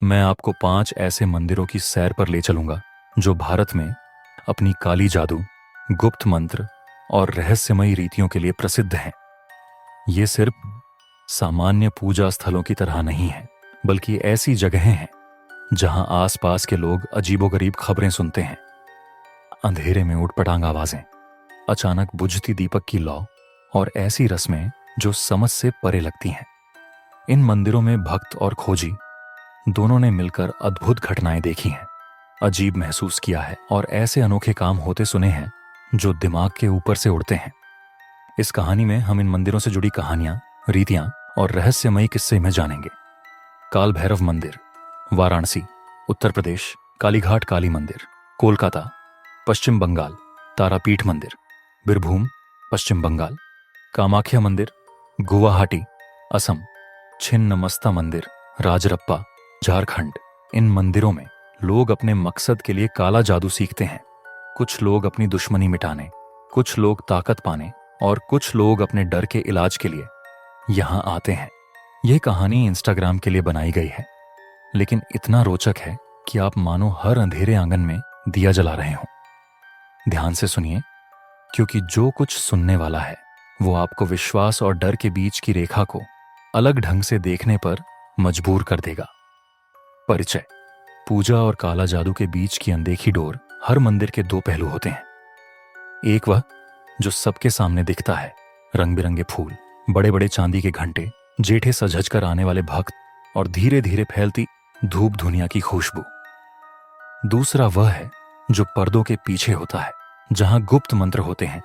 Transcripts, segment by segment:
मैं आपको 5 ऐसे मंदिरों की सैर पर ले चलूंगा जो भारत में अपनी काली जादू, गुप्त मंत्र और रहस्यमयी रीतियों के लिए प्रसिद्ध हैं। ये सिर्फ सामान्य पूजा स्थलों की तरह नहीं है, बल्कि ऐसी जगहें हैं जहां आसपास के लोग अजीबोगरीब खबरें सुनते हैं। अंधेरे में उटपटांग आवाजें, अचानक बुझती दीपक की लौ और ऐसी रस्में जो समझ से परे लगती हैं। इन मंदिरों में भक्त और खोजी दोनों ने मिलकर अद्भुत घटनाएं देखी हैं, अजीब महसूस किया है और ऐसे अनोखे काम होते सुने हैं जो दिमाग के ऊपर से उड़ते हैं। इस कहानी में हम इन मंदिरों से जुड़ी कहानियां, रीतियां और रहस्यमयी किस्से में जानेंगे। काल भैरव मंदिर, वाराणसी, उत्तर प्रदेश। कालीघाट काली मंदिर, कोलकाता, पश्चिम बंगाल। तारापीठ मंदिर, बीरभूम, पश्चिम बंगाल। कामाख्या मंदिर, गुवाहाटी, असम। छिन्नमस्ता मंदिर, राजरप्पा, झारखंड। इन मंदिरों में लोग अपने मकसद के लिए काला जादू सीखते हैं। कुछ लोग अपनी दुश्मनी मिटाने, कुछ लोग ताकत पाने और कुछ लोग अपने डर के इलाज के लिए यहां आते हैं। यह कहानी इंस्टाग्राम के लिए बनाई गई है, लेकिन इतना रोचक है कि आप मानो हर अंधेरे आंगन में दिया जला रहे हों। ध्यान से सुनिए, क्योंकि जो कुछ सुनने वाला है वो आपको विश्वास और डर के बीच की रेखा को अलग ढंग से देखने पर मजबूर कर देगा। परिचय। पूजा और काला जादू के बीच की अनदेखी डोर। हर मंदिर के दो पहलू होते हैं। एक वह जो सबके सामने दिखता है, रंग बिरंगे फूल, बड़े बड़े चांदी के घंटे, जेठे सजज कर आने वाले भक्त और धीरे धीरे फैलती धूप धुनिया की खुशबू। दूसरा वह है जो पर्दों के पीछे होता है, जहां गुप्त मंत्र होते हैं,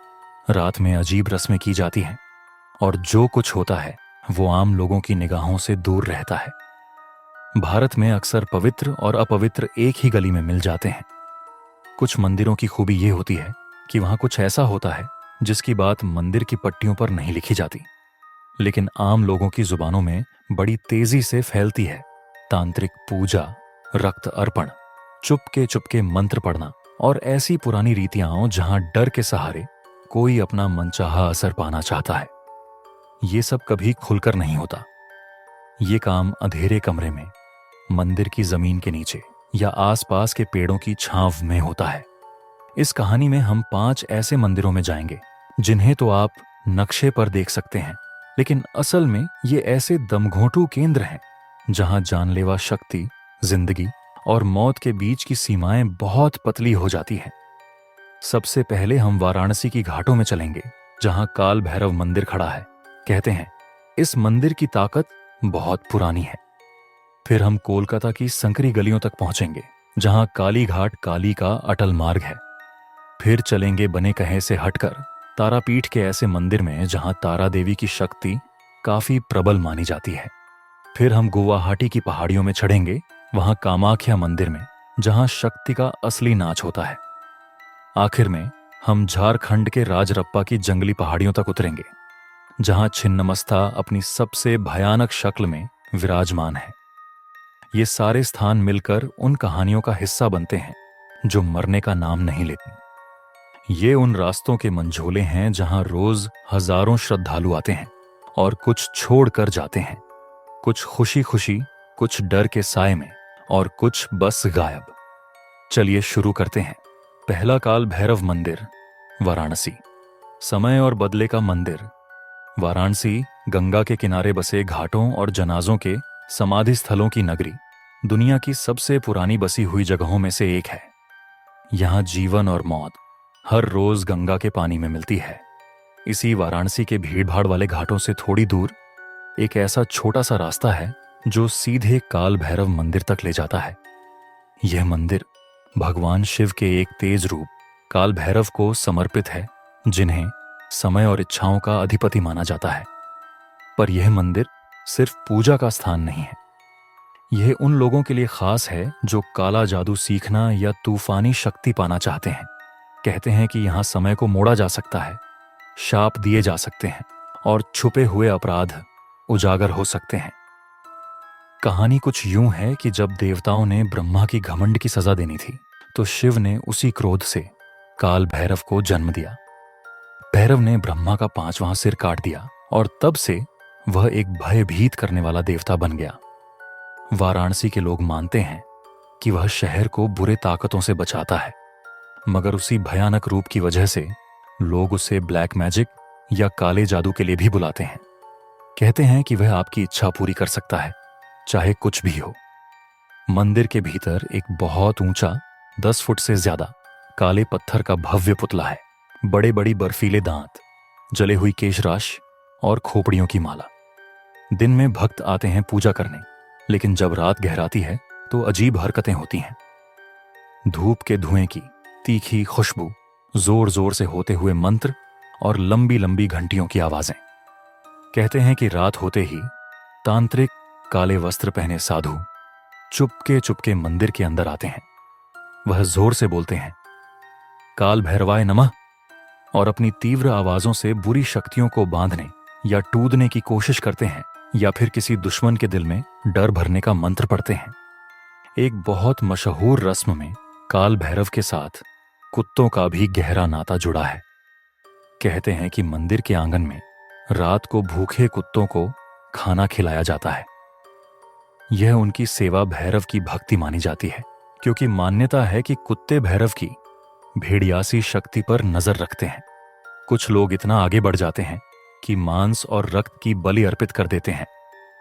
रात में अजीब रस्में की जाती हैं और जो कुछ होता है वो आम लोगों की निगाहों से दूर रहता है। भारत में अक्सर पवित्र और अपवित्र एक ही गली में मिल जाते हैं। कुछ मंदिरों की खूबी ये होती है कि वहां कुछ ऐसा होता है जिसकी बात मंदिर की पट्टियों पर नहीं लिखी जाती, लेकिन आम लोगों की जुबानों में बड़ी तेजी से फैलती है। तांत्रिक पूजा, रक्त अर्पण, चुपके चुपके मंत्र पढ़ना और ऐसी पुरानी रीतियां जहां डर के सहारे कोई अपना मनचाहा असर पाना चाहता है। ये सब कभी खुलकर नहीं होता। ये काम अंधेरे कमरे में, मंदिर की जमीन के नीचे या आसपास के पेड़ों की छांव में होता है। इस कहानी में हम 5 ऐसे मंदिरों में जाएंगे जिन्हें तो आप नक्शे पर देख सकते हैं, लेकिन असल में ये ऐसे दमघोंटू केंद्र हैं जहां जानलेवा शक्ति, जिंदगी और मौत के बीच की सीमाएं बहुत पतली हो जाती हैं। सबसे पहले हम वाराणसी की घाटों में चलेंगे, जहां काल भैरव मंदिर खड़ा है। कहते हैं इस मंदिर की ताकत बहुत पुरानी है। फिर हम कोलकाता की संकरी गलियों तक पहुंचेंगे, जहां कालीघाट काली का अटल मार्ग है। फिर चलेंगे बने कहे से हटकर तारापीठ के ऐसे मंदिर में जहां तारा देवी की शक्ति काफी प्रबल मानी जाती है। फिर हम गुवाहाटी की पहाड़ियों में चढ़ेंगे, वहां कामाख्या मंदिर में, जहां शक्ति का असली नाच होता है। आखिर में हम झारखंड के राजरप्पा की जंगली पहाड़ियों तक उतरेंगे, जहां छिन्नमस्ता अपनी सबसे भयानक शक्ल में विराजमान है। ये सारे स्थान मिलकर उन कहानियों का हिस्सा बनते हैं जो मरने का नाम नहीं लेती। ये उन रास्तों के मंझोले हैं जहां रोज हजारों श्रद्धालु आते हैं और कुछ छोड़ कर जाते हैं, कुछ खुशी खुशी, कुछ डर के साए में और कुछ बस गायब। चलिए शुरू करते हैं। पहला काल भैरव मंदिर, वाराणसी। समय और बदले का मंदिर। वाराणसी गंगा के किनारे बसे घाटों और जनाजों के समाधि स्थलों की नगरी, दुनिया की सबसे पुरानी बसी हुई जगहों में से एक है। यहां जीवन और मौत हर रोज गंगा के पानी में मिलती है। इसी वाराणसी के भीड़भाड़ वाले घाटों से थोड़ी दूर एक ऐसा छोटा सा रास्ता है जो सीधे काल भैरव मंदिर तक ले जाता है। यह मंदिर भगवान शिव के एक तेज रूप काल भैरव को समर्पित है, जिन्हें समय और इच्छाओं का अधिपति माना जाता है। पर यह मंदिर सिर्फ पूजा का स्थान नहीं है। यह उन लोगों के लिए खास है जो काला जादू सीखना या तूफानी शक्ति पाना चाहते हैं। कहते हैं कि यहां समय को मोड़ा जा सकता है, शाप दिए जा सकते हैं और छुपे हुए अपराध उजागर हो सकते हैं। कहानी कुछ यूं है कि जब देवताओं ने ब्रह्मा की घमंड की सजा देनी थी, तो शिव ने उसी क्रोध से काल भैरव को जन्म दिया। भैरव ने ब्रह्मा का 5वां सिर काट दिया और तब से वह एक भयभीत करने वाला देवता बन गया। वाराणसी के लोग मानते हैं कि वह शहर को बुरे ताकतों से बचाता है, मगर उसी भयानक रूप की वजह से लोग उसे ब्लैक मैजिक या काले जादू के लिए भी बुलाते हैं। कहते हैं कि वह आपकी इच्छा पूरी कर सकता है, चाहे कुछ भी हो। मंदिर के भीतर एक बहुत ऊंचा 10 फुट से ज्यादा काले पत्थर का भव्य पुतला है। बड़े बड़ी बर्फीले दांत, जले हुई केशराश और खोपड़ियों की माला। दिन में भक्त आते हैं पूजा करने, लेकिन जब रात गहराती है तो अजीब हरकतें होती हैं। धूप के धुएं की तीखी खुशबू, जोर जोर से होते हुए मंत्र और लंबी लंबी घंटियों की आवाजें। कहते हैं कि रात होते ही तांत्रिक काले वस्त्र पहने साधु चुपके चुपके मंदिर के अंदर आते हैं। वह जोर से बोलते हैं, काल भैरवाय नमः, और अपनी तीव्र आवाजों से बुरी शक्तियों को बांधने या टूदने की कोशिश करते हैं, या फिर किसी दुश्मन के दिल में डर भरने का मंत्र पढ़ते हैं। एक बहुत मशहूर रस्म में काल भैरव के साथ कुत्तों का भी गहरा नाता जुड़ा है। कहते हैं कि मंदिर के आंगन में रात को भूखे कुत्तों को खाना खिलाया जाता है। यह उनकी सेवा भैरव की भक्ति मानी जाती है, क्योंकि मान्यता है कि कुत्ते भैरव की भेड़ियासी शक्ति पर नजर रखते हैं। कुछ लोग इतना आगे बढ़ जाते हैं कि मांस और रक्त की बलि अर्पित कर देते हैं,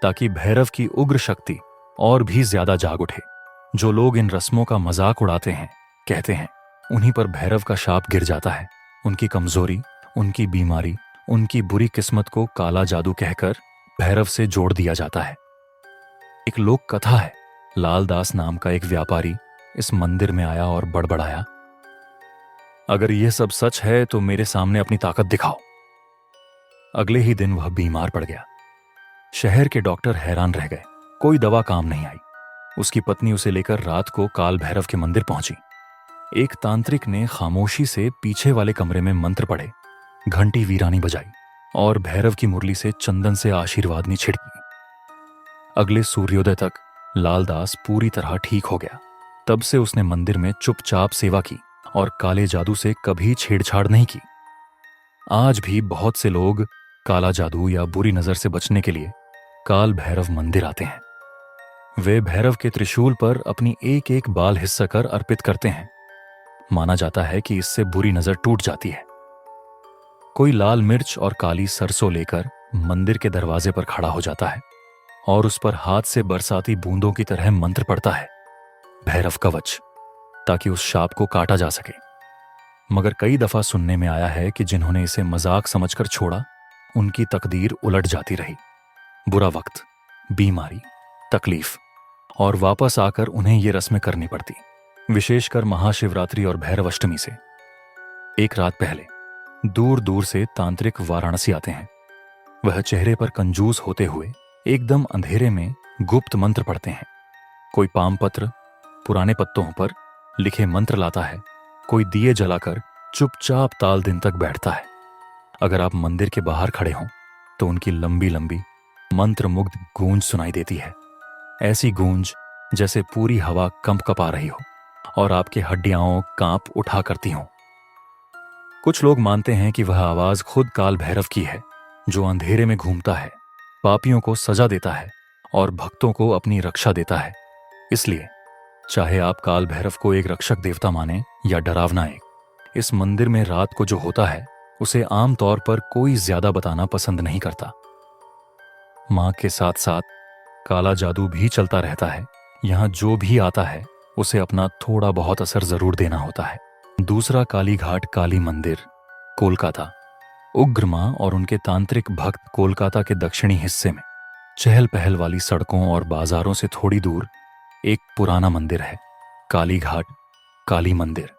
ताकि भैरव की उग्र शक्ति और भी ज्यादा जाग उठे। जो लोग इन रस्मों का मजाक उड़ाते हैं, कहते हैं उन्हीं पर भैरव का शाप गिर जाता है। उनकी कमजोरी, उनकी बीमारी, उनकी बुरी किस्मत को काला जादू कहकर भैरव से जोड़ दिया जाता है। एक लोक कथा है, लालदास नाम का एक व्यापारी इस मंदिर में आया और बड़बड़ाया, अगर यह सब सच है तो मेरे सामने अपनी ताकत दिखाओ। अगले ही दिन वह बीमार पड़ गया। शहर के डॉक्टर हैरान रह गए, कोई दवा काम नहीं आई। उसकी पत्नी उसे लेकर रात को काल भैरव के मंदिर पहुंची। एक तांत्रिक ने खामोशी से पीछे वाले कमरे में मंत्र पढ़े, घंटी वीरानी बजाई और भैरव की मुरली से चंदन से आशीर्वादनी छिड़की। अगले सूर्योदय तक लालदास पूरी तरह ठीक हो गया। तब से उसने मंदिर में चुपचाप सेवा की और काले जादू से कभी छेड़छाड़ नहीं की। आज भी बहुत से लोग काला जादू या बुरी नजर से बचने के लिए काल भैरव मंदिर आते हैं। वे भैरव के त्रिशूल पर अपनी एक एक बाल हिस्सा कर अर्पित करते हैं। माना जाता है कि इससे बुरी नजर टूट जाती है। कोई लाल मिर्च और काली सरसों लेकर मंदिर के दरवाजे पर खड़ा हो जाता है और उस पर हाथ से बरसाती बूंदों की तरह मंत्र पढ़ता है, भैरव कवच, ताकि उस शाप को काटा जा सके। मगर कई दफा सुनने में आया है कि जिन्होंने इसे मजाक समझकर छोड़ा, उनकी तकदीर उलट जाती रही। बुरा वक्त, बीमारी, तकलीफ और वापस आकर उन्हें ये रस्में करनी पड़ती, विशेषकर महाशिवरात्रि और भैरव अष्टमी से। एक रात पहले दूर दूर से तांत्रिक वाराणसी आते हैं। वह चेहरे पर कंजूस होते हुए एकदम अंधेरे में गुप्त मंत्र पढ़ते हैं। कोई पामपत्र, पुराने पत्तों पर लिखे मंत्र लाता है, कोई दिए जलाकर चुपचाप ताल दिन तक बैठता है। अगर आप मंदिर के बाहर खड़े हों तो उनकी लंबी लंबी मंत्रमुग्ध गूंज सुनाई देती है। ऐसी गूंज जैसे पूरी हवा कंप कपा रही हो और आपके हड्डियां कांप उठा करती हों। कुछ लोग मानते हैं कि वह आवाज खुद काल भैरव की है, जो अंधेरे में घूमता है, पापियों को सजा देता है और भक्तों को अपनी रक्षा देता है। इसलिए चाहे आप काल भैरव को एक रक्षक देवता माने या डरावना एक, इस मंदिर में रात को जो होता है उसे आम तौर पर कोई ज्यादा बताना पसंद नहीं करता। मां के साथ साथ काला जादू भी चलता रहता है। यहां जो भी आता है उसे अपना थोड़ा बहुत असर जरूर देना होता है। दूसरा कालीघाट काली मंदिर, कोलकाता। उग्र मां और उनके तांत्रिक भक्त कोलकाता के दक्षिणी हिस्से में चहल पहल वाली सड़कों और बाजारों से थोड़ी दूर एक पुराना मंदिर है, कालीघाट काली मंदिर।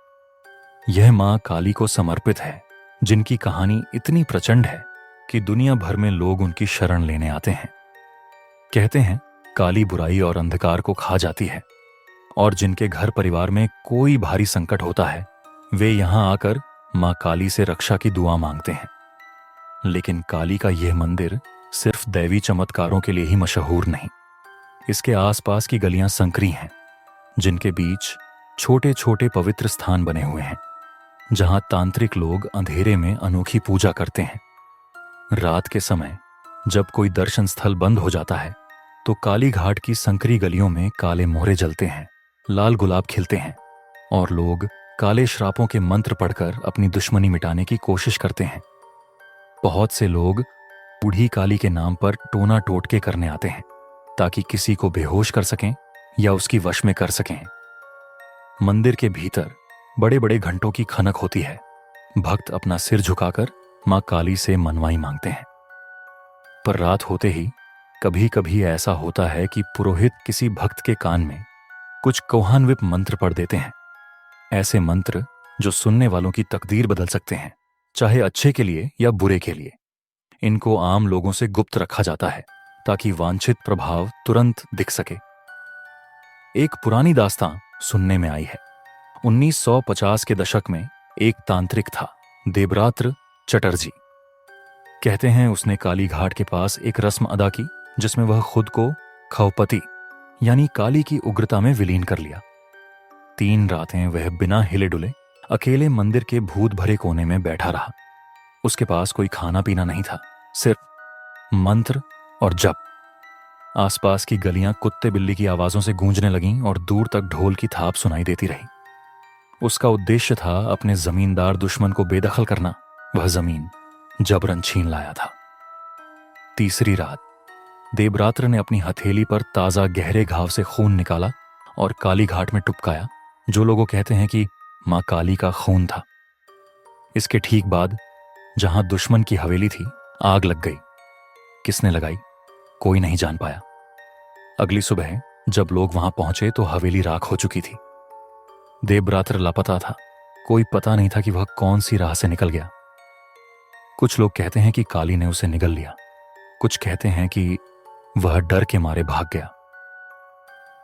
यह मां काली को समर्पित है, जिनकी कहानी इतनी प्रचंड है कि दुनिया भर में लोग उनकी शरण लेने आते हैं। कहते हैं काली बुराई और अंधकार को खा जाती है और जिनके घर परिवार में कोई भारी संकट होता है वे यहां आकर मां काली से रक्षा की दुआ मांगते हैं। लेकिन काली का यह मंदिर सिर्फ दैवी चमत्कारों के लिए ही मशहूर नहीं। इसके आसपास की गलियां संकरी हैं, जिनके बीच छोटे छोटे पवित्र स्थान बने हुए हैं, जहां तांत्रिक लोग अंधेरे में अनोखी पूजा करते हैं। रात के समय जब कोई दर्शन स्थल बंद हो जाता है तो काली घाट की संकरी गलियों में काले मोहरे जलते हैं, लाल गुलाब खिलते हैं और लोग काले श्रापों के मंत्र पढ़कर अपनी दुश्मनी मिटाने की कोशिश करते हैं। बहुत से लोग बूढ़ी काली के नाम पर टोना टोटके करने आते हैं ताकि किसी को बेहोश कर सकें या उसकी वश में कर सकें। मंदिर के भीतर बड़े बड़े घंटों की खनक होती है। भक्त अपना सिर झुकाकर मां काली से मनवाई मांगते हैं। पर रात होते ही कभी कभी ऐसा होता है कि पुरोहित किसी भक्त के कान में कुछ कौहान्वित मंत्र पढ़ देते हैं। ऐसे मंत्र जो सुनने वालों की तकदीर बदल सकते हैं, चाहे अच्छे के लिए या बुरे के लिए। इनको आम लोगों से गुप्त रखा जाता है ताकि वांछित प्रभाव तुरंत दिख सके। एक पुरानी दास्तां सुनने में आई है। 1950 के दशक में एक तांत्रिक था, देवरात्र चटर्जी। कहते हैं उसने काली घाट के पास एक रस्म अदा की जिसमें वह खुद को खवपति यानी काली की उग्रता में विलीन कर लिया। 3 रातें वह बिना हिले डुले अकेले मंदिर के भूत भरे कोने में बैठा रहा। उसके पास कोई खाना पीना नहीं था, सिर्फ मंत्र और जप। आसपास की गलियां कुत्ते बिल्ली की आवाजों से गूंजने लगीं और दूर तक ढोल की थाप सुनाई देती रही। उसका उद्देश्य था अपने जमींदार दुश्मन को बेदखल करना। वह जमीन जबरन छीन लाया था। तीसरी रात देवरात्र ने अपनी हथेली पर ताजा गहरे घाव से खून निकाला और काली घाट में टुपकाया, जो लोगों कहते हैं कि मां काली का खून था। इसके ठीक बाद जहां दुश्मन की हवेली थी, आग लग गई। किसने लगाई, कोई नहीं जान पाया। अगली सुबह जब लोग वहां पहुंचे तो हवेली राख हो चुकी थी। देवरात्र लापता था। कोई पता नहीं था कि वह कौन सी राह से निकल गया। कुछ लोग कहते हैं कि काली ने उसे निगल लिया, कुछ कहते हैं कि वह डर के मारे भाग गया।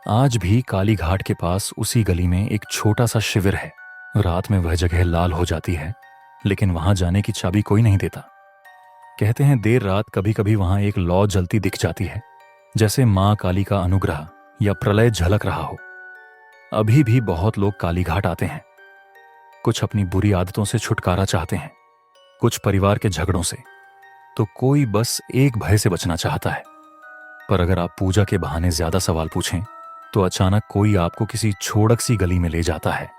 आज भी काली घाट के पास उसी गली में एक छोटा सा शिविर है। रात में वह जगह लाल हो जाती है, लेकिन वहां जाने की चाबी कोई नहीं देता। कहते हैं देर रात कभी कभी वहां एक लौ जलती दिख जाती है, जैसे मां काली का अनुग्रह या प्रलय झलक रहा हो। अभी भी बहुत लोग काली घाट आते हैं। कुछ अपनी बुरी आदतों से छुटकारा चाहते हैं, कुछ परिवार के झगड़ों से, तो कोई बस एक भय से बचना चाहता है। पर अगर आप पूजा के बहाने ज्यादा सवाल पूछें तो अचानक कोई आपको किसी छोड़क सी गली में ले जाता है।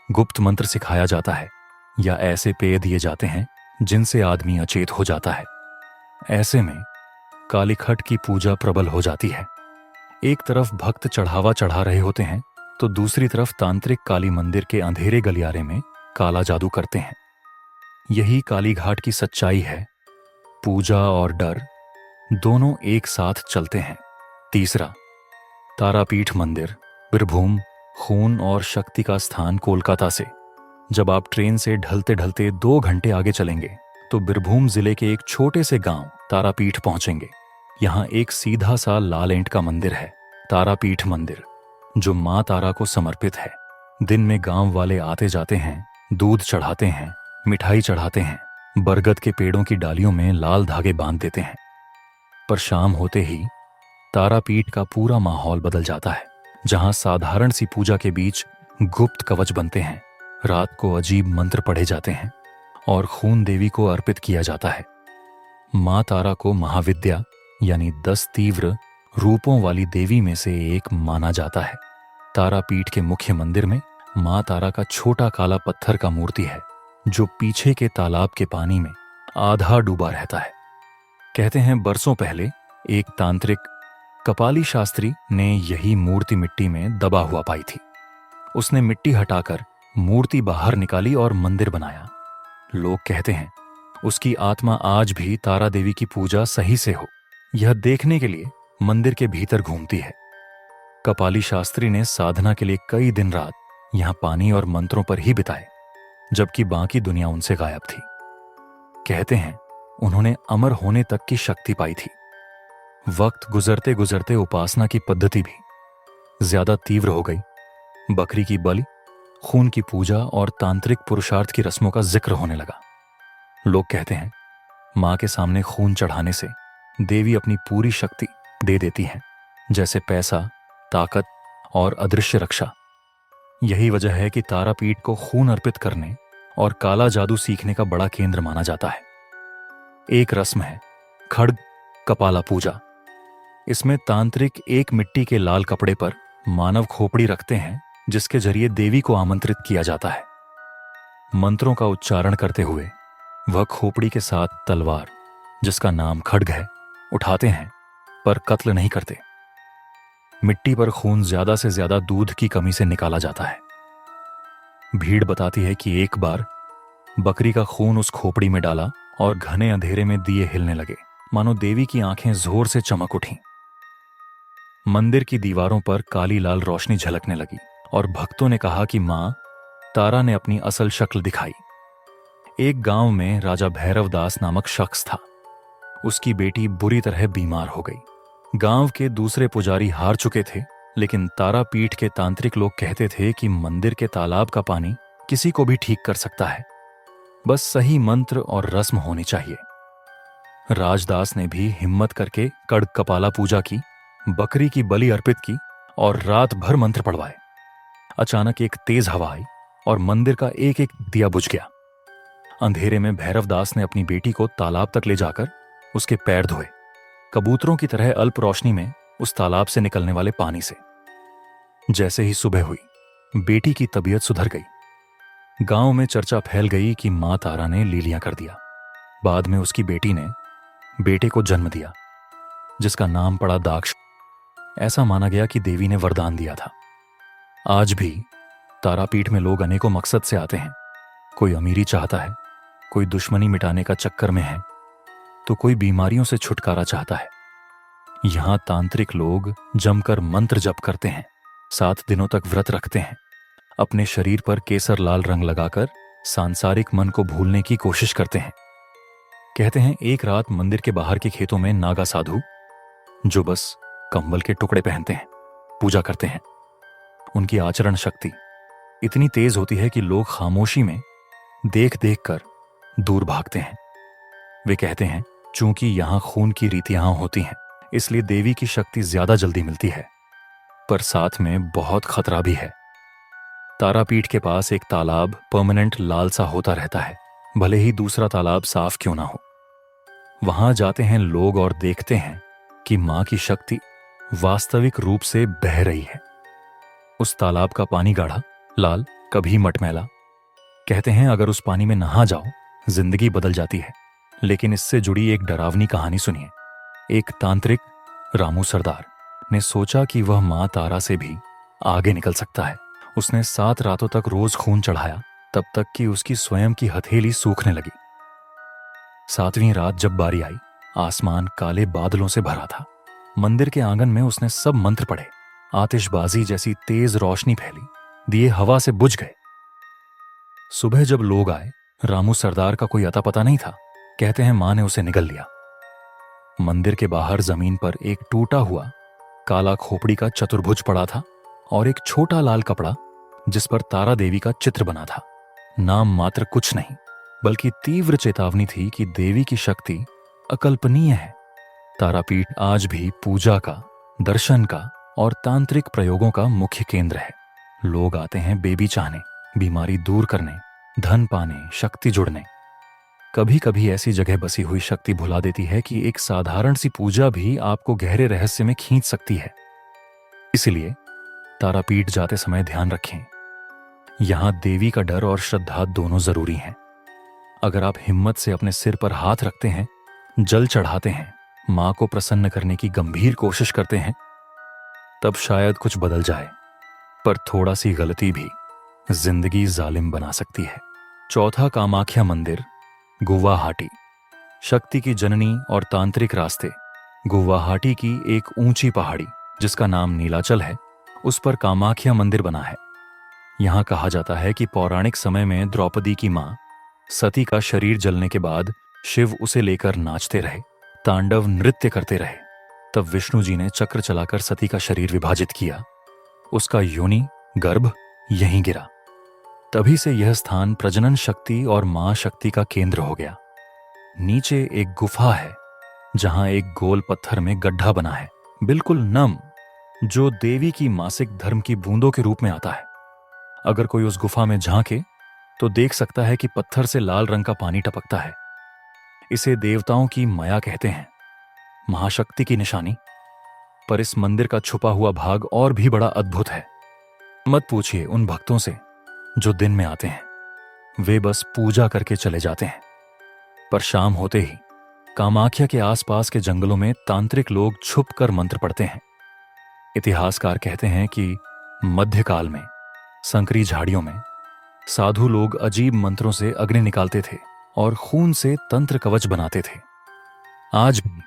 गुप्त मंत्र सिखाया जाता है या ऐसे पेय दिए जाते हैं जिनसे आदमी अचेत हो जाता है। ऐसे में कालीखट की पूजा प्रबल हो जाती है। एक तरफ भक्त चढ़ावा चढ़ा रहे होते हैं तो दूसरी तरफ तांत्रिक काली मंदिर के अंधेरे गलियारे में काला जादू करते हैं। यही काली घाट की सच्चाई है। पूजा और डर दोनों एक साथ चलते हैं। तीसरा, तारापीठ मंदिर, बीरभूम, खून और शक्ति का स्थान कोलकाता से जब आप ट्रेन से ढलते ढलते 2 घंटे आगे चलेंगे तो बीरभूम जिले के एक छोटे से गांव तारापीठ पहुंचेंगे। यहां एक सीधा सा लाल ईंट का मंदिर है, तारापीठ मंदिर, जो मां तारा को समर्पित है। दिन में गांव वाले आते जाते हैं, दूध चढ़ाते हैं, मिठाई चढ़ाते हैं, बरगद के पेड़ों की डालियों में लाल धागे बांध देते हैं। पर शाम होते ही तारापीठ का पूरा माहौल बदल जाता है। जहां साधारण सी पूजा के बीच गुप्त कवच बनते हैं, रात को अजीब मंत्र पढ़े जाते हैं और खून देवी को अर्पित किया जाता है। मां तारा को महाविद्या यानी 10 तीव्र रूपों वाली देवी में से एक माना जाता है। तारापीठ के मुख्य मंदिर में मां तारा का छोटा काला पत्थर का मूर्ति है, जो पीछे के तालाब के पानी में आधा डूबा रहता है। कहते हैं बरसों पहले एक तांत्रिक कपाली शास्त्री ने यही मूर्ति मिट्टी में दबा हुआ पाई थी। उसने मिट्टी हटाकर मूर्ति बाहर निकाली और मंदिर बनाया। लोग कहते हैं उसकी आत्मा आज भी तारा देवी की पूजा सही से हो, यह देखने के लिए मंदिर के भीतर घूमती है। कपाली शास्त्री ने साधना के लिए कई दिन रात यहां पानी और मंत्रों पर ही बिताए, जबकि बाकी दुनिया उनसे गायब थी। कहते हैं उन्होंने अमर होने तक की शक्ति पाई थी। वक्त गुजरते गुजरते उपासना की पद्धति भी ज्यादा तीव्र हो गई। बकरी की बलि, खून की पूजा और तांत्रिक पुरुषार्थ की रस्मों का जिक्र होने लगा। लोग कहते हैं मां के सामने खून चढ़ाने से देवी अपनी पूरी शक्ति दे देती हैं, जैसे पैसा, ताकत और अदृश्य रक्षा। यही वजह है कि तारापीठ को खून अर्पित करने और काला जादू सीखने का बड़ा केंद्र माना जाता है। एक रस्म है खड्ग कपाला पूजा। इसमें तांत्रिक एक मिट्टी के लाल कपड़े पर मानव खोपड़ी रखते हैं, जिसके जरिए देवी को आमंत्रित किया जाता है। मंत्रों का उच्चारण करते हुए वह खोपड़ी के साथ तलवार, जिसका नाम खड्ग है, उठाते हैं, पर कत्ल नहीं करते। मिट्टी पर खून ज्यादा से ज्यादा दूध की कमी से निकाला जाता है। भीड़ बताती है कि एक बार बकरी का खून उस खोपड़ी में डाला और घने अंधेरे में दिए हिलने लगे, मानो देवी की आंखें जोर से चमक उठीं। मंदिर की दीवारों पर काली लाल रोशनी झलकने लगी और भक्तों ने कहा कि मां तारा ने अपनी असल शक्ल दिखाई। एक गांव में राजा भैरव दास नामक शख्स था। उसकी बेटी बुरी तरह बीमार हो गई। गांव के दूसरे पुजारी हार चुके थे, लेकिन तारापीठ के तांत्रिक लोग कहते थे कि मंदिर के तालाब का पानी किसी को भी ठीक कर सकता है, बस सही मंत्र और रस्म होनी चाहिए। राजदास ने भी हिम्मत करके कड़ कपाला पूजा की, बकरी की बलि अर्पित की और रात भर मंत्र पढ़वाए। अचानक एक तेज हवा आई और मंदिर का एक एक दिया बुझ गया। अंधेरे में भैरवदास ने अपनी बेटी को तालाब तक ले जाकर उसके पैर धोए, कबूतरों की तरह अल्प रोशनी में उस तालाब से निकलने वाले पानी से। जैसे ही सुबह हुई, बेटी की तबीयत सुधर गई। गांव में चर्चा फैल गई कि मां तारा ने लीलियां कर दिया। बाद में उसकी बेटी ने बेटे को जन्म दिया, जिसका नाम पड़ा दाक्ष। ऐसा माना गया कि देवी ने वरदान दिया था। आज भी तारापीठ में लोग अनेकों मकसद से आते हैं। कोई अमीरी चाहता है, कोई दुश्मनी मिटाने का चक्कर में है, तो कोई बीमारियों से छुटकारा चाहता है। यहां तांत्रिक लोग जमकर मंत्र जप करते हैं, 7 दिनों तक व्रत रखते हैं, अपने शरीर पर केसर लाल रंग लगाकर सांसारिक मन को भूलने की कोशिश करते हैं। कहते हैं एक रात मंदिर के बाहर के खेतों में नागा साधु, जो बस कंबल के टुकड़े पहनते हैं, पूजा करते हैं। उनकी आचरण शक्ति इतनी तेज होती है कि लोग खामोशी में देख देख कर दूर भागते हैं। वे कहते हैं चूंकि यहां खून की रीतियां होती हैं, इसलिए देवी की शक्ति ज्यादा जल्दी मिलती है, पर साथ में बहुत खतरा भी है। तारापीठ के पास एक तालाब परमानेंट लाल सा होता रहता है, भले ही दूसरा तालाब साफ क्यों ना हो। वहां जाते हैं लोग और देखते हैं कि मां की शक्ति वास्तविक रूप से बह रही है। उस तालाब का पानी गाढ़ा, लाल, कभी मटमैला। कहते हैं अगर उस पानी में नहा जाओ, जिंदगी बदल जाती है। लेकिन इससे जुड़ी एक डरावनी कहानी सुनिए। एक तांत्रिक, रामू सरदार, ने सोचा कि वह मां तारा से भी आगे निकल सकता है। उसने 7 रातों तक रोज खून चढ़ाया, तब तक कि उसकी स्वयं की हथेली सूखने लगी। 7वीं रात जब बारी आई, आसमान काले बादलों से भरा था। मंदिर के आंगन में उसने सब मंत्र पढ़े। आतिशबाजी जैसी तेज रोशनी फैली, दिए हवा से बुझ गए। सुबह जब लोग आए, रामू सरदार का कोई अता पता नहीं था। कहते हैं मां ने उसे निगल लिया। मंदिर के बाहर जमीन पर एक टूटा हुआ काला खोपड़ी का चतुर्भुज पड़ा था और एक छोटा लाल कपड़ा जिस पर तारा देवी का चित्र बना था। नाम मात्र कुछ नहीं, बल्कि तीव्र चेतावनी थी कि देवी की शक्ति अकल्पनीय है। तारापीठ आज भी पूजा का, दर्शन का और तांत्रिक प्रयोगों का मुख्य केंद्र है। लोग आते हैं बेबी चाहने, बीमारी दूर करने, धन पाने, शक्ति जुड़ने। कभी कभी ऐसी जगह बसी हुई शक्ति भुला देती है कि एक साधारण सी पूजा भी आपको गहरे रहस्य में खींच सकती है। इसलिए तारापीठ जाते समय ध्यान रखें, यहां देवी का डर और श्रद्धा दोनों जरूरी हैं। अगर आप हिम्मत से अपने सिर पर हाथ रखते हैं, जल चढ़ाते हैं, मां को प्रसन्न करने की गंभीर कोशिश करते हैं, तब शायद कुछ बदल जाए। पर थोड़ा सी गलती भी जिंदगी जालिम बना सकती है। चौथा, कामाख्या मंदिर, गुवाहाटी। शक्ति की जननी और तांत्रिक रास्ते। गुवाहाटी की एक ऊंची पहाड़ी जिसका नाम नीलाचल है, उस पर कामाख्या मंदिर बना है। यहां कहा जाता है कि पौराणिक समय में द्रौपदी की मां सती का शरीर जलने के बाद शिव उसे लेकर नाचते रहे, तांडव नृत्य करते रहे। तब विष्णु जी ने चक्र चलाकर सती का शरीर विभाजित किया। उसका योनि, गर्भ यहीं गिरा। तभी से यह स्थान प्रजनन शक्ति और मां शक्ति का केंद्र हो गया। नीचे एक गुफा है जहां एक गोल पत्थर में गड्ढा बना है, बिल्कुल नम, जो देवी की मासिक धर्म की बूंदों के रूप में आता है। अगर कोई उस गुफा में झांके तो देख सकता है कि पत्थर से लाल रंग का पानी टपकता है। इसे देवताओं की माया कहते हैं, महाशक्ति की निशानी। पर इस मंदिर का छुपा हुआ भाग और भी बड़ा अद्भुत है। मत पूछिए उन भक्तों से जो दिन में आते हैं, वे बस पूजा करके चले जाते हैं। पर शाम होते ही कामाख्या के आसपास के जंगलों में तांत्रिक लोग छुप कर मंत्र पढ़ते हैं। इतिहासकार कहते हैं कि मध्यकाल में संकरी झाड़ियों में साधु लोग अजीब मंत्रों से अग्नि निकालते थे और खून से तंत्र कवच बनाते थे। आज भी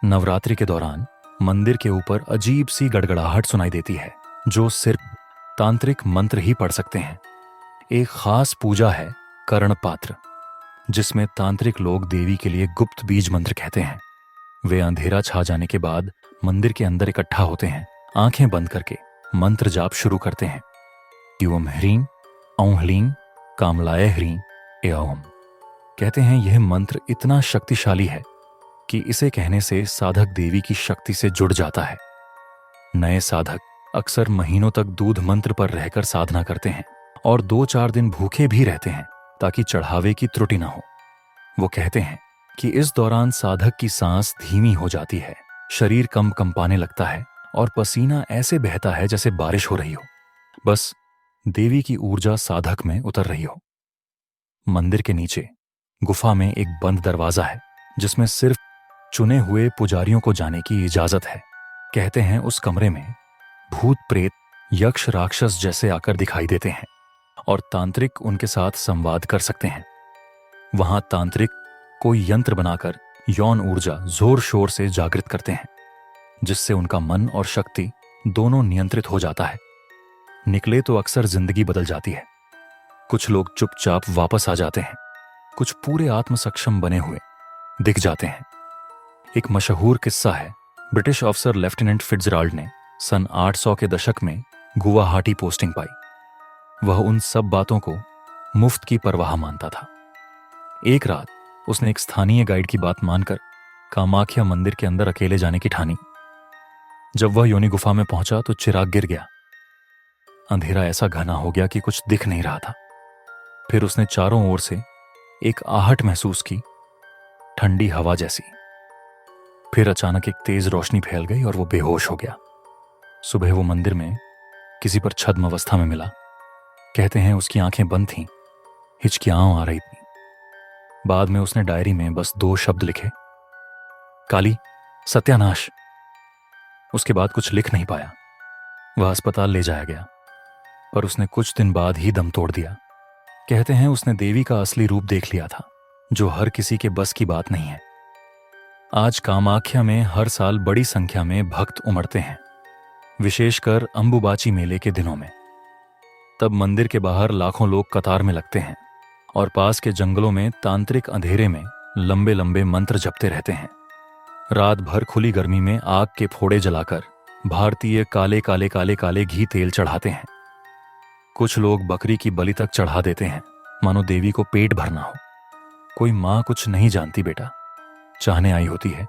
नवरात्रि के दौरान मंदिर के ऊपर अजीब सी गड़गड़ाहट सुनाई देती है, जो सिर्फ तांत्रिक मंत्र ही पढ़ सकते हैं। एक खास पूजा है कर्णपात्र, जिसमें तांत्रिक लोग देवी के लिए गुप्त बीज मंत्र कहते हैं। वे अंधेरा छा जाने के बाद मंदिर के अंदर इकट्ठा होते हैं, आंखें बंद करके मंत्र जाप शुरू करते हैं। ओम ह्रीं औं ह्लीं कामलाय ह्रीं एओम। कहते हैं यह मंत्र इतना शक्तिशाली है कि इसे कहने से साधक देवी की शक्ति से जुड़ जाता है। नए साधक अक्सर महीनों तक दूध मंत्र पर रहकर साधना करते हैं और 2-4 दिन भूखे भी रहते हैं ताकि चढ़ावे की त्रुटि न हो। वो कहते हैं कि इस दौरान साधक की सांस धीमी हो जाती है, शरीर कंपाने लगता है और पसीना ऐसे बहता है जैसे बारिश हो रही हो, बस देवी की ऊर्जा साधक में उतर रही हो। मंदिर के नीचे गुफा में एक बंद दरवाजा है, जिसमें सिर्फ चुने हुए पुजारियों को जाने की इजाजत है। कहते हैं उस कमरे में भूत प्रेत यक्ष राक्षस जैसे आकर दिखाई देते हैं और तांत्रिक उनके साथ संवाद कर सकते हैं। वहां तांत्रिक कोई यंत्र बनाकर यौन ऊर्जा जोर शोर से जागृत करते हैं, जिससे उनका मन और शक्ति दोनों नियंत्रित हो जाता है। निकले तो अक्सर जिंदगी बदल जाती है। कुछ लोग चुपचाप वापस आ जाते हैं, कुछ पूरे आत्मसक्षम बने हुए दिख जाते हैं। एक मशहूर किस्सा है, ब्रिटिश अफसर लेफ्टिनेंट फिट्जराल्ड ने सन 800 के दशक में गुवाहाटी पोस्टिंग पाई। वह उन सब बातों को मुफ्त की परवाह मानता था। एक रात उसने एक स्थानीय गाइड की बात मानकर कामाख्या मंदिर के अंदर अकेले जाने की ठानी। जब वह योनि गुफा में पहुंचा तो चिराग गिर गया। अंधेरा ऐसा घना हो गया कि कुछ दिख नहीं रहा था। फिर उसने चारों ओर से एक आहट महसूस की, ठंडी हवा जैसी। फिर अचानक एक तेज रोशनी फैल गई और वो बेहोश हो गया। सुबह वो मंदिर में किसी पर छद्म अवस्था में मिला। कहते हैं उसकी आंखें बंद थीं, हिचकियां आ रही थी। बाद में उसने डायरी में बस 2 शब्द लिखे, काली सत्यानाश। उसके बाद कुछ लिख नहीं पाया। वह अस्पताल ले जाया गया, पर उसने कुछ दिन बाद ही दम तोड़ दिया। कहते हैं उसने देवी का असली रूप देख लिया था, जो हर किसी के बस की बात नहीं है। आज कामाख्या में हर साल बड़ी संख्या में भक्त उमड़ते हैं, विशेषकर अंबुबाची मेले के दिनों में। तब मंदिर के बाहर लाखों लोग कतार में लगते हैं और पास के जंगलों में तांत्रिक अंधेरे में लंबे लंबे मंत्र जपते रहते हैं। रात भर खुली गर्मी में आग के फोड़े जलाकर भारतीय काले काले काले काले घी तेल चढ़ाते हैं। कुछ लोग बकरी की बलि तक चढ़ा देते हैं, मानो देवी को पेट भरना हो। कोई माँ कुछ नहीं जानती बेटा, चाहने आई होती है।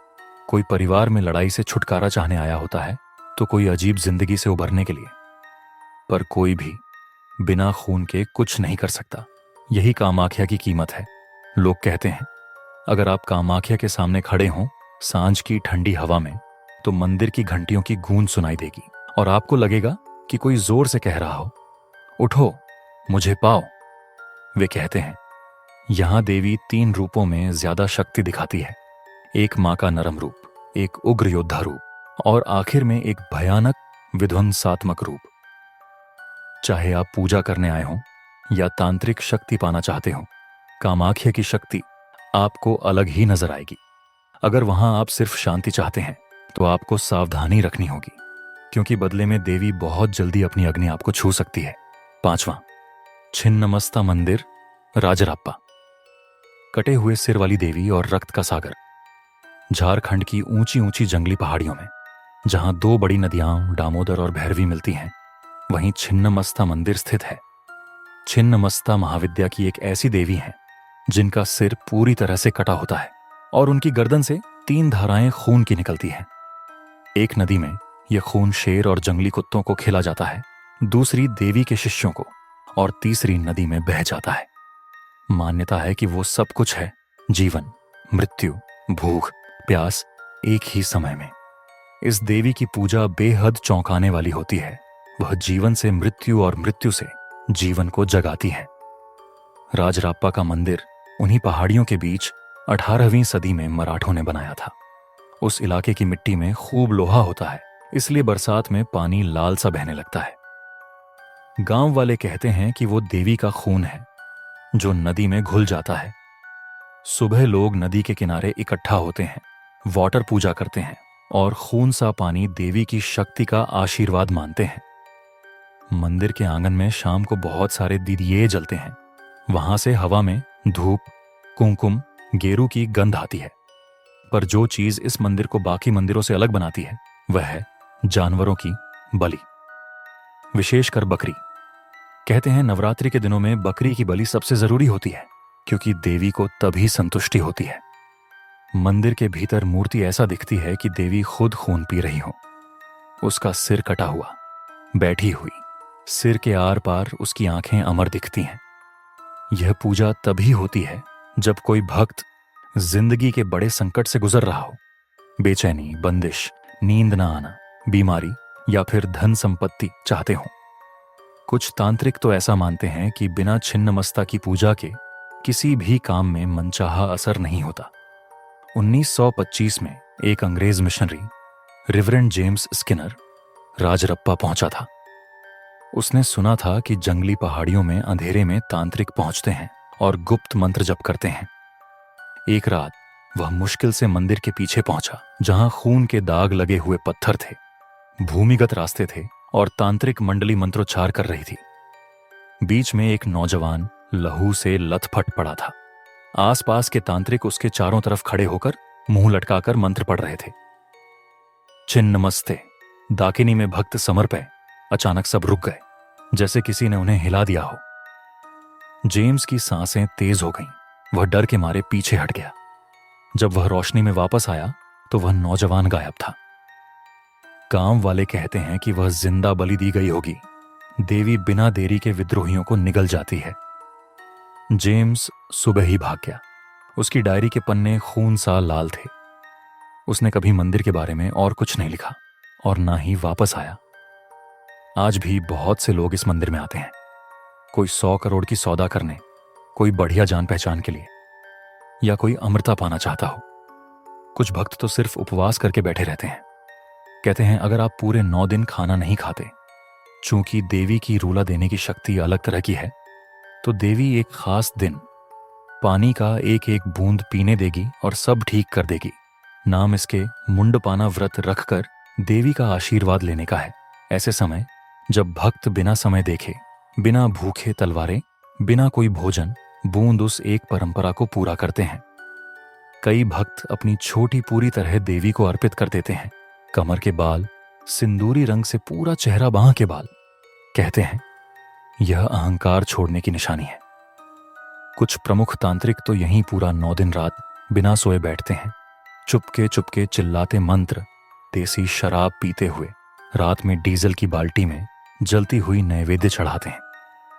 कोई परिवार में लड़ाई से छुटकारा चाहने आया होता है, तो कोई अजीब जिंदगी से उभरने के लिए। पर कोई भी बिना खून के कुछ नहीं कर सकता। यही कामाख्या की कीमत है। लोग कहते हैं अगर आप कामाख्या के सामने खड़े हों सांझ की ठंडी हवा में, तो मंदिर की घंटियों की गूंज सुनाई देगी और आपको लगेगा कि कोई जोर से कह रहा हो, उठो मुझे पाओ। वे कहते हैं यहां देवी 3 रूपों में ज्यादा शक्ति दिखाती है। एक मां का नरम रूप, एक उग्र योद्धा रूप और आखिर में एक भयानक विध्वंसात्मक रूप। चाहे आप पूजा करने आए हों या तांत्रिक शक्ति पाना चाहते हो, कामाख्या की शक्ति आपको अलग ही नजर आएगी। अगर वहां आप सिर्फ शांति चाहते हैं तो आपको सावधानी रखनी होगी, क्योंकि बदले में देवी बहुत जल्दी अपनी अग्नि आपको छू सकती है। 5वां, छिन्नमस्ता मंदिर, राजराप्पा। कटे हुए सिर वाली देवी और रक्त का सागर। झारखंड की ऊंची ऊंची जंगली पहाड़ियों में जहां 2 बड़ी नदियां दामोदर और भैरवी मिलती हैं, वहीं छिन्नमस्ता मंदिर स्थित है। छिन्नमस्ता महाविद्या की एक ऐसी देवी हैं जिनका सिर पूरी तरह से कटा होता है और उनकी गर्दन से 3 धाराएं खून की निकलती हैं। एक नदी में यह खून शेर और जंगली कुत्तों को खिला जाता है, दूसरी देवी के शिष्यों को और तीसरी नदी में बह जाता है। मान्यता है कि वो सब कुछ है, जीवन, मृत्यु, भूख, प्यास, एक ही समय में। इस देवी की पूजा बेहद चौंकाने वाली होती है। वह जीवन से मृत्यु और मृत्यु से जीवन को जगाती है। राजराप्पा का मंदिर उन्हीं पहाड़ियों के बीच 18वीं सदी में मराठों ने बनाया था। उस इलाके की मिट्टी में खूब लोहा होता है, इसलिए बरसात में पानी लाल सा बहने लगता है। गांव वाले कहते हैं कि वो देवी का खून है जो नदी में घुल जाता है। सुबह लोग नदी के किनारे इकट्ठा होते हैं, वाटर पूजा करते हैं और खून सा पानी देवी की शक्ति का आशीर्वाद मानते हैं। मंदिर के आंगन में शाम को बहुत सारे दीदिये जलते हैं। वहां से हवा में धूप, कुमकुम, गेरू की गंध आती है। पर जो चीज इस मंदिर को बाकी मंदिरों से अलग बनाती है वह है जानवरों की बलि, विशेषकर बकरी। कहते हैं नवरात्रि के दिनों में बकरी की बलि सबसे जरूरी होती है, क्योंकि देवी को तभी संतुष्टि होती है। मंदिर के भीतर मूर्ति ऐसा दिखती है कि देवी खुद खून पी रही हो। उसका सिर कटा हुआ, बैठी हुई, सिर के आर पार उसकी आंखें अमर दिखती हैं। यह पूजा तभी होती है जब कोई भक्त जिंदगी के बड़े संकट से गुजर रहा हो। बेचैनी, बंदिश, नींद न आना, बीमारी या फिर धन संपत्ति चाहते हो। कुछ तांत्रिक तो ऐसा मानते हैं कि बिना छिन्नमस्ता की पूजा के किसी भी काम में मनचाहा असर नहीं होता। 1925 में एक अंग्रेज मिशनरी रिवरेंड जेम्स स्किनर राजरप्पा पहुंचा था। उसने सुना था कि जंगली पहाड़ियों में अंधेरे में तांत्रिक पहुंचते हैं और गुप्त मंत्र जप करते हैं। एक रात वह मुश्किल से मंदिर के पीछे पहुंचा, जहां खून के दाग लगे हुए पत्थर थे, भूमिगत रास्ते थे और तांत्रिक मंडली मंत्रोच्चार कर रही थी। बीच में एक नौजवान लहू से लथपथ पड़ा था। आसपास के तांत्रिक उसके चारों तरफ खड़े होकर मुंह लटकाकर मंत्र पढ़ रहे थे। छिन्नमस्ते, दाकिनी में भक्त समर्पय। अचानक सब रुक गए, जैसे किसी ने उन्हें हिला दिया हो। जेम्स की सांसें तेज हो गईं। वह डर के मारे पीछे हट गया। जब वह रोशनी में वापस आया तो वह नौजवान गायब था। गांव वाले कहते हैं कि वह जिंदा बलि दी गई होगी। देवी बिना देरी के विद्रोहियों को निगल जाती है। जेम्स सुबह ही भाग गया। उसकी डायरी के पन्ने खून सा लाल थे। उसने कभी मंदिर के बारे में और कुछ नहीं लिखा और ना ही वापस आया। आज भी बहुत से लोग इस मंदिर में आते हैं, कोई 100 करोड़ की सौदा करने, कोई बढ़िया जान पहचान के लिए, या कोई अमृता पाना चाहता हो। कुछ भक्त तो सिर्फ उपवास करके बैठे रहते हैं। कहते हैं अगर आप पूरे 9 दिन खाना नहीं खाते, चूंकि देवी की रूला देने की शक्ति अलग तरह की है, तो देवी एक खास दिन पानी का एक एक बूंद पीने देगी और सब ठीक कर देगी। नाम इसके मुंडपाना व्रत रखकर देवी का आशीर्वाद लेने का है। ऐसे समय जब भक्त बिना समय देखे, बिना भूखे तलवारे, बिना कोई भोजन, बूंद उस एक परंपरा को पूरा करते हैं। कई भक्त अपनी छोटी पूरी तरह देवी को अर्पित कर देते हैं। कमर के बाल, सिंदूरी रंग से पूरा चेहरा, बाह के बाल। कहते हैं यह अहंकार छोड़ने की निशानी है। कुछ प्रमुख तांत्रिक तो यहीं पूरा 9 दिन रात बिना सोए बैठते हैं, चुपके चुपके चिल्लाते मंत्र, देसी शराब पीते हुए रात में डीजल की बाल्टी में जलती हुई नैवेद्य चढ़ाते हैं।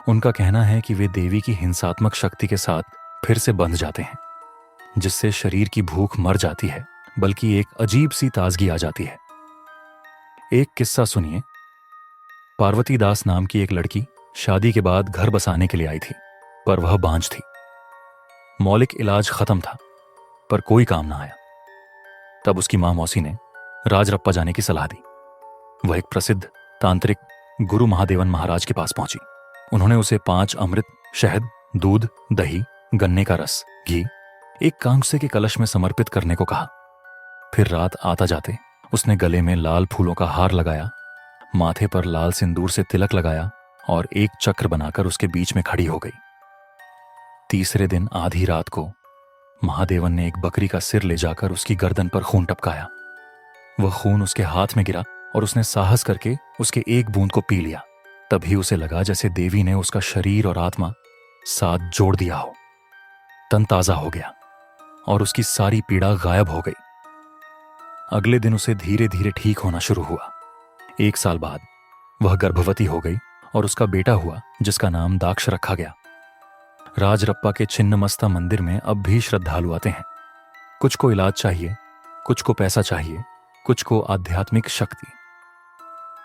उनका कहना है कि वे देवी की हिंसात्मक शक्ति के साथ फिर से बंध जाते हैं, जिससे शरीर की भूख मर जाती है, बल्कि एक अजीब सी ताजगी आ जाती है। एक किस्सा सुनिए। पार्वती दास नाम की एक लड़की शादी के बाद घर बसाने के लिए आई थी, पर वह बांझ थी। मौलिक इलाज खत्म था, पर कोई काम ना आया। तब उसकी मां मौसी ने राजरप्पा जाने की सलाह दी। वह एक प्रसिद्ध तांत्रिक गुरु महादेवन महाराज के पास पहुंची। उन्होंने उसे 5 अमृत, शहद, दूध, दही, गन्ने का रस, घी एक कांसे के कलश में समर्पित करने को कहा। फिर रात आता जाते उसने गले में लाल फूलों का हार लगाया, माथे पर लाल सिंदूर से तिलक लगाया और एक चक्र बनाकर उसके बीच में खड़ी हो गई। तीसरे दिन आधी रात को महादेवन ने एक बकरी का सिर ले जाकर उसकी गर्दन पर खून टपकाया। वह खून उसके हाथ में गिरा और उसने साहस करके उसके एक बूंद को पी लिया। तभी उसे लगा जैसे देवी ने उसका शरीर और आत्मा साथ जोड़ दिया हो। तन ताजा हो गया और उसकी सारी पीड़ा गायब हो गई। अगले दिन उसे धीरे धीरे ठीक होना शुरू हुआ। 1 साल बाद वह गर्भवती हो गई और उसका बेटा हुआ, जिसका नाम दाक्ष रखा गया। राजरप्पा के छिन्नमस्ता मंदिर में अब भी श्रद्धालु आते हैं। कुछ को इलाज चाहिए, कुछ को पैसा चाहिए, कुछ को आध्यात्मिक शक्ति।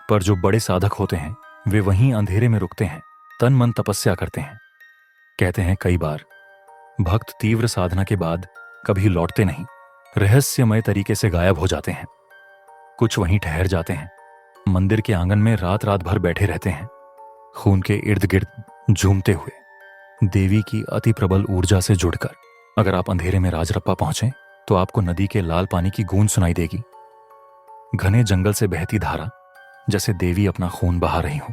पर जो बड़े साधक होते हैं वे वहीं अंधेरे में रुकते हैं, तन मन तपस्या करते हैं। कहते हैं कई बार भक्त तीव्र साधना के बाद कभी लौटते नहीं, रहस्यमय तरीके से गायब हो जाते हैं। कुछ वहीं ठहर जाते हैं, मंदिर के आंगन में रात रात भर बैठे रहते हैं, खून के इर्द गिर्द झूमते हुए, देवी की अति प्रबल ऊर्जा से जुड़कर। अगर आप अंधेरे में राजरप्पा पहुंचे तो आपको नदी के लाल पानी की गूंज सुनाई देगी, घने जंगल से बहती धारा, जैसे देवी अपना खून बहा रही हो।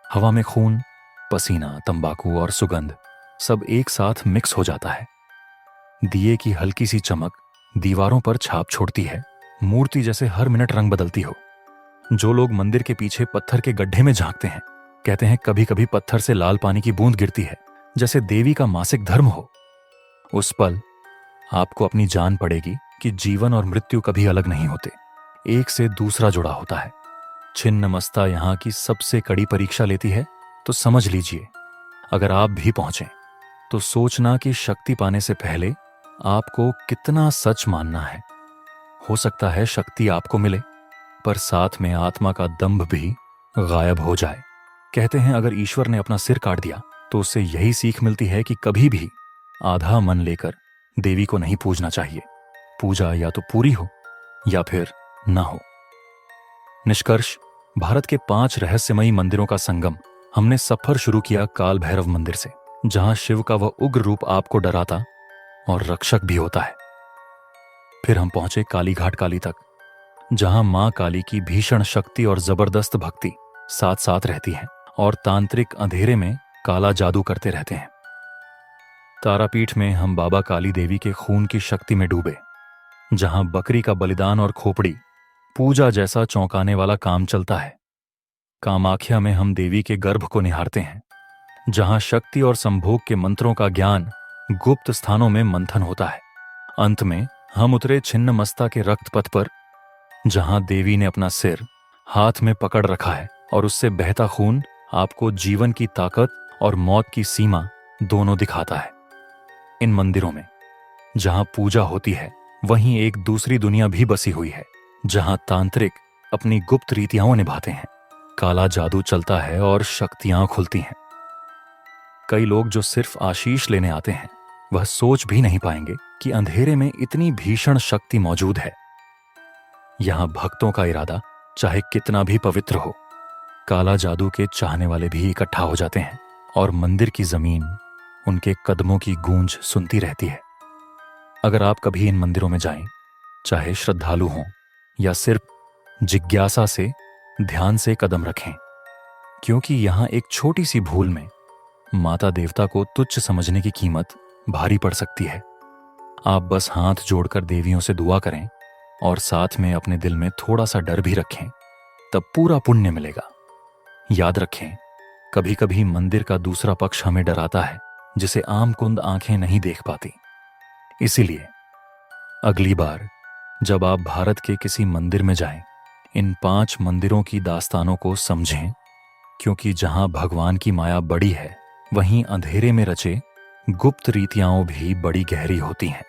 हवा में खून, पसीना, तंबाकू और सुगंध सब एक साथ मिक्स हो जाता है। दिए की हल्की सी चमक दीवारों पर छाप छोड़ती है, मूर्ति जैसे हर मिनट रंग बदलती हो। जो लोग मंदिर के पीछे पत्थर के गड्ढे में झांकते हैं कहते हैं कभी कभी पत्थर से लाल पानी की बूंद गिरती है, जैसे देवी का मासिक धर्म हो। उस पल आपको अपनी जान पड़ेगी कि जीवन और मृत्यु कभी अलग नहीं होते, एक से दूसरा जुड़ा होता है। छिन्नमस्ता यहां की सबसे कड़ी परीक्षा लेती है, तो समझ लीजिए अगर आप भी पहुंचे तो सोचना कि शक्ति पाने से पहले आपको कितना सच मानना है। हो सकता है शक्ति आपको मिले पर साथ में आत्मा का दंभ भी गायब हो जाए। कहते हैं अगर ईश्वर ने अपना सिर काट दिया तो उससे यही सीख मिलती है कि कभी भी आधा मन लेकर देवी को नहीं पूजना चाहिए। पूजा या तो पूरी हो या फिर ना हो। निष्कर्ष, भारत के 5 रहस्यमयी मंदिरों का संगम। हमने सफर शुरू किया काल भैरव मंदिर से, जहां शिव का वह उग्र रूप आपको डराता और रक्षक भी होता है। फिर हम पहुंचे कालीघाट काली तक, जहां मां काली की भीषण शक्ति और जबरदस्त भक्ति साथ साथ रहती है और तांत्रिक अंधेरे में काला जादू करते रहते हैं। तारापीठ में हम बाबा काली देवी के खून की शक्ति में डूबे, जहां बकरी का बलिदान और खोपड़ी पूजा जैसा चौंकाने वाला काम चलता है। कामाख्या में हम देवी के गर्भ को निहारते हैं, जहां शक्ति और संभोग के मंत्रों का ज्ञान गुप्त स्थानों में मंथन होता है। अंत में हम उतरे छिन्नमस्ता के रक्तपथ पर, जहां देवी ने अपना सिर हाथ में पकड़ रखा है और उससे बहता खून आपको जीवन की ताकत और मौत की सीमा दोनों दिखाता है। इन मंदिरों में जहां पूजा होती है वहीं एक दूसरी दुनिया भी बसी हुई है, जहां तांत्रिक अपनी गुप्त रीतियां निभाते हैं, काला जादू चलता है और शक्तियां खुलती हैं। कई लोग जो सिर्फ आशीष लेने आते हैं वह सोच भी नहीं पाएंगे कि अंधेरे में इतनी भीषण शक्ति मौजूद है। यहां भक्तों का इरादा चाहे कितना भी पवित्र हो, काला जादू के चाहने वाले भी इकट्ठा हो जाते हैं और मंदिर की जमीन उनके कदमों की गूंज सुनती रहती है। अगर आप कभी इन मंदिरों में जाएं, चाहे श्रद्धालु हों या सिर्फ जिज्ञासा से, ध्यान से कदम रखें, क्योंकि यहां एक छोटी सी भूल में माता देवता को तुच्छ समझने की कीमत भारी पड़ सकती है। आप बस हाथ जोड़कर देवियों से दुआ करें और साथ में अपने दिल में थोड़ा सा डर भी रखें, तब पूरा पुण्य मिलेगा। याद रखें, कभी कभी मंदिर का दूसरा पक्ष हमें डराता है, जिसे आम कुंद आंखें नहीं देख पाती। इसीलिए अगली बार जब आप भारत के किसी मंदिर में जाएं, इन 5 मंदिरों की दास्तानों को समझें, क्योंकि जहां भगवान की माया बड़ी है वहीं अंधेरे में रचे गुप्त रीतियां भी बड़ी गहरी होती हैं।